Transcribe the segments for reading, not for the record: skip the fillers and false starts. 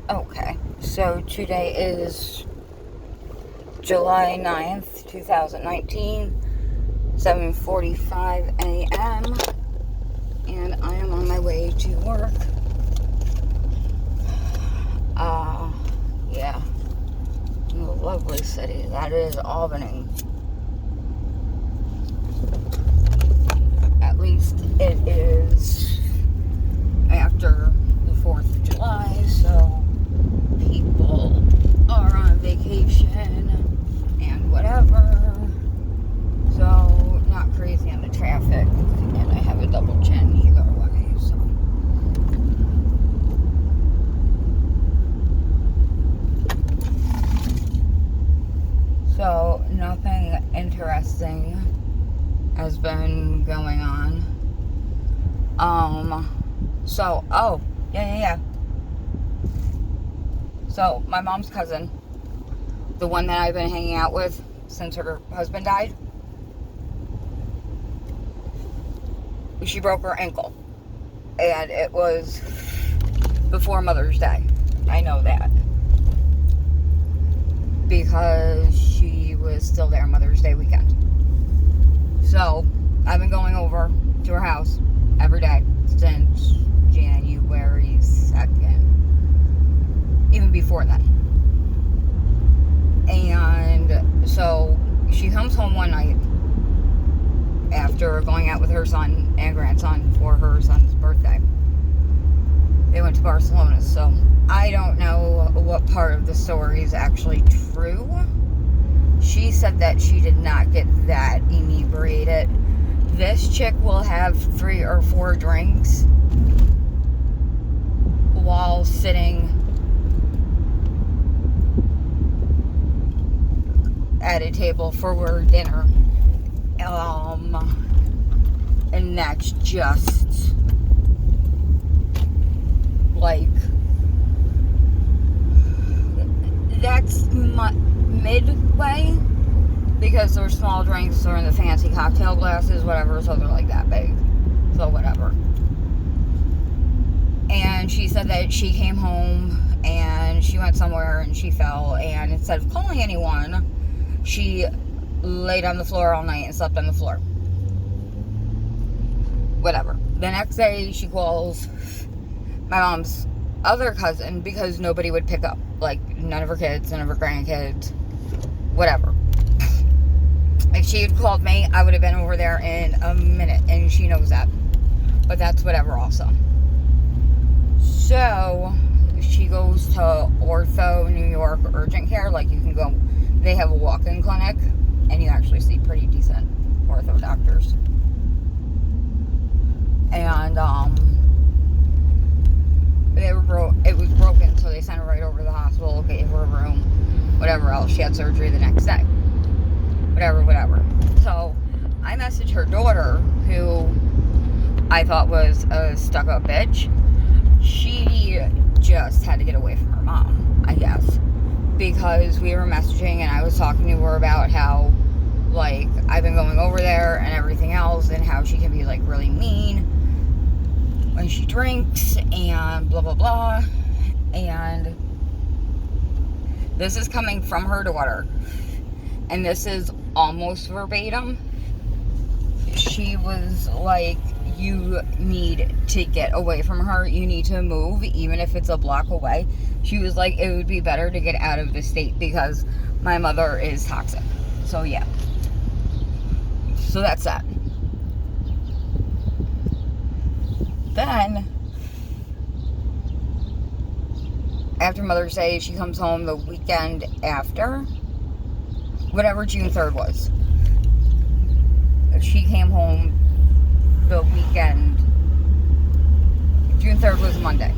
Okay, so today is July 9th, 2019, 7:45 a.m., and I am on my way to work. Uh, yeah, in the lovely city that is Albany. At least it is after the 4th of July, so people are on vacation and whatever. So, not crazy on the traffic, and I have a double chin either way, so nothing interesting has been going on. Yeah. So, my mom's cousin, the one that I've been hanging out with since her husband died, she broke her ankle. And it was before Mother's Day. I know that. Because she was still there Mother's Day weekend. So, I've been going over to her house every day since January 2nd. Even before then. And so, she comes home one night after going out with her son and grandson for her son's birthday. They went to Barcelona, so I don't know what part of the story is actually true. She said that she did not get that inebriated. This chick will have 3 or 4 drinks while sitting at a table for dinner. And that's just like, that's midway, because their small drinks are in the fancy cocktail glasses, whatever, so they're like that big, so whatever. And she said that she came home and she went somewhere and she fell, and instead of calling anyone, she laid on the floor all night and slept on the floor. Whatever. The next day she calls my mom's other cousin because nobody would pick up. Like, none of her kids, none of her grandkids, whatever. If she had called me, I would have been over there in a minute, and she knows that. But that's whatever also. So, she goes to Ortho New York Urgent Care. Like, you can go, they have a walk-in clinic, and you actually see pretty decent ortho doctors. And, it was broken, so they sent her right over to the hospital, gave her a room, whatever else. She had surgery the next day. Whatever. So, I messaged her daughter, who I thought was a stuck-up bitch. She just had to get away from her mom, I guess. Because we were messaging, and I was talking to her about how, like, I've been going over there and everything else, and how she can be, like, really mean when she drinks, and blah, blah, blah. And this is coming from her daughter. And this is almost verbatim. She was like, you need to get away from her. You need to move, even if it's a block away. She was like, it would be better to get out of the state because my mother is toxic. So, yeah. So, that's that. Then, after Mother's Day, she comes home the weekend after, whatever June 3rd was. She came home the weekend. June 3rd was Monday.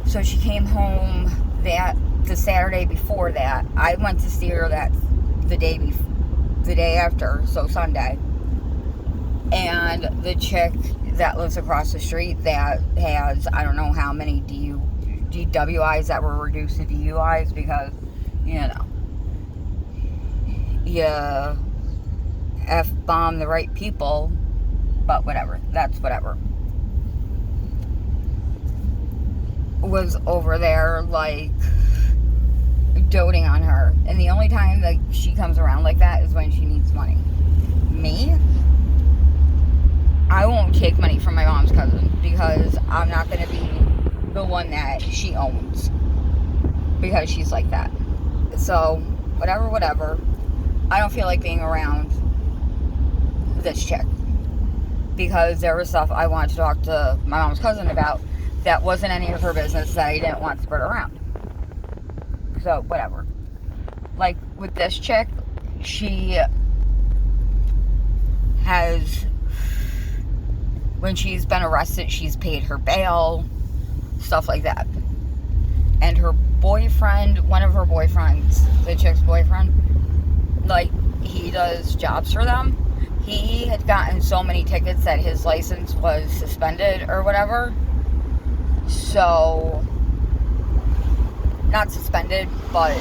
So she came home the Saturday before that. I went to see her the day after, so Sunday. And the chick that lives across the street that has, I don't know how many DWIs that were reduced to DUIs because, you know, you F-bomb the right people, but whatever. That's whatever. was over there, like, doting on her. And the only time that she comes around like that is when she needs money. Me? I won't take money from my mom's cousin because I'm not going to be the one that she owns. Because she's like that. So, whatever. I don't feel like being around this chick. Because there was stuff I wanted to talk to my mom's cousin about that wasn't any of her business that I didn't want spread around. So, whatever. Like, with this chick, she has, when she's been arrested, she's paid her bail, stuff like that. And her boyfriend, one of her boyfriends, the chick's boyfriend, like, he does jobs for them. He had gotten so many tickets that his license was suspended or whatever. So, not suspended, but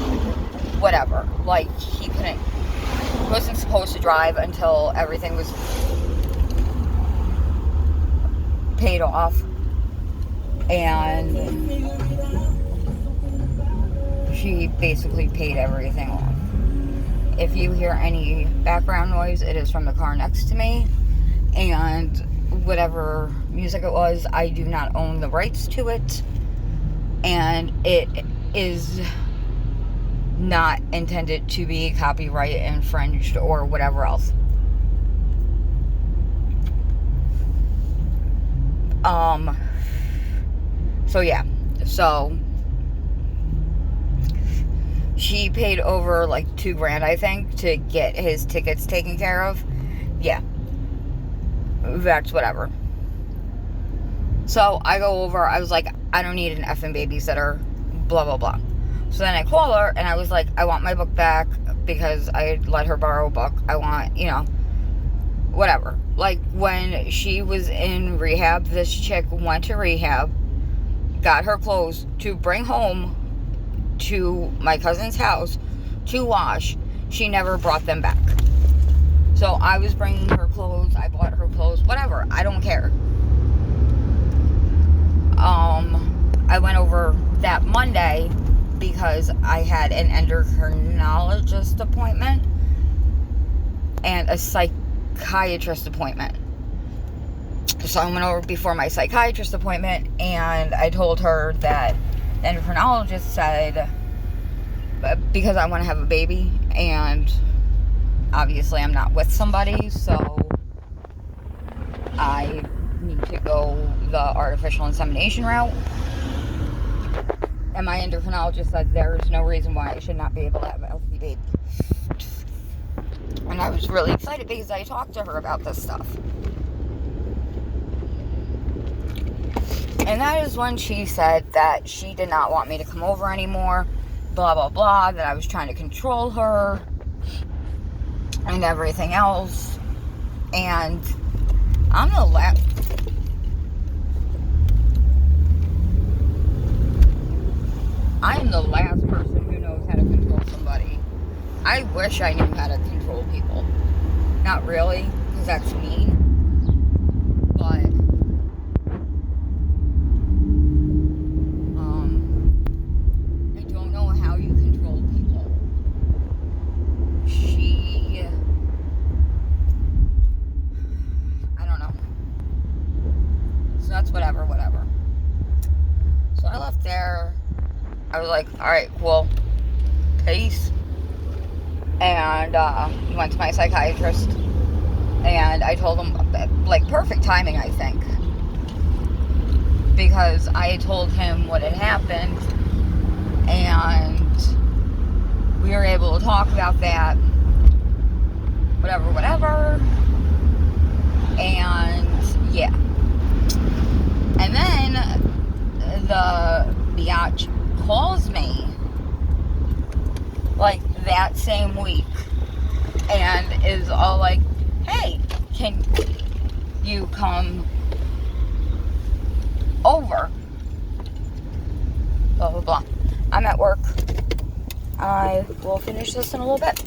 whatever. Like, he wasn't supposed to drive until everything was paid off. And she basically paid everything off. If you hear any background noise, it is from the car next to me. And whatever music it was, I do not own the rights to it. And it is not intended to be copyright infringed or whatever else. So yeah. So she paid over like $2,000, I think, to get his tickets taken care of. Yeah. That's whatever. So I go over, I was like, I don't need an effing babysitter, blah, blah, blah. So then I call her, and I was like, I want my book back, because I let her borrow a book. I want, whatever. Like, when she was in rehab, this chick went to rehab, got her clothes to bring home to my cousin's house to wash. She never brought them back. So I was bringing her clothes, I bought her clothes, whatever, I don't care. I went over that Monday because I had an endocrinologist appointment and a psychiatrist appointment. So I went over before my psychiatrist appointment, and I told her that the endocrinologist said, because I want to have a baby, and obviously I'm not with somebody, so I need to go the artificial insemination route. And my endocrinologist said there's no reason why I should not be able to have a healthy baby. And I was really excited because I talked to her about this stuff. And that is when she said that she did not want me to come over anymore, blah, blah, blah, that I was trying to control her and everything else. And I'm the last person who knows how to control somebody. I wish I knew how to control people. Not really, because that's mean. But I don't know how you control people. I don't know. So that's whatever. So I left there. I was like, alright, cool. Peace. And he went to my psychiatrist. And I told him, like, perfect timing, I think. Because I had told him what had happened. And we were able to talk about that. Whatever. And, yeah. And then the biatch calls me like that same week and is all like, hey, can you come over? Blah, blah, blah. I'm at work. I will finish this in a little bit.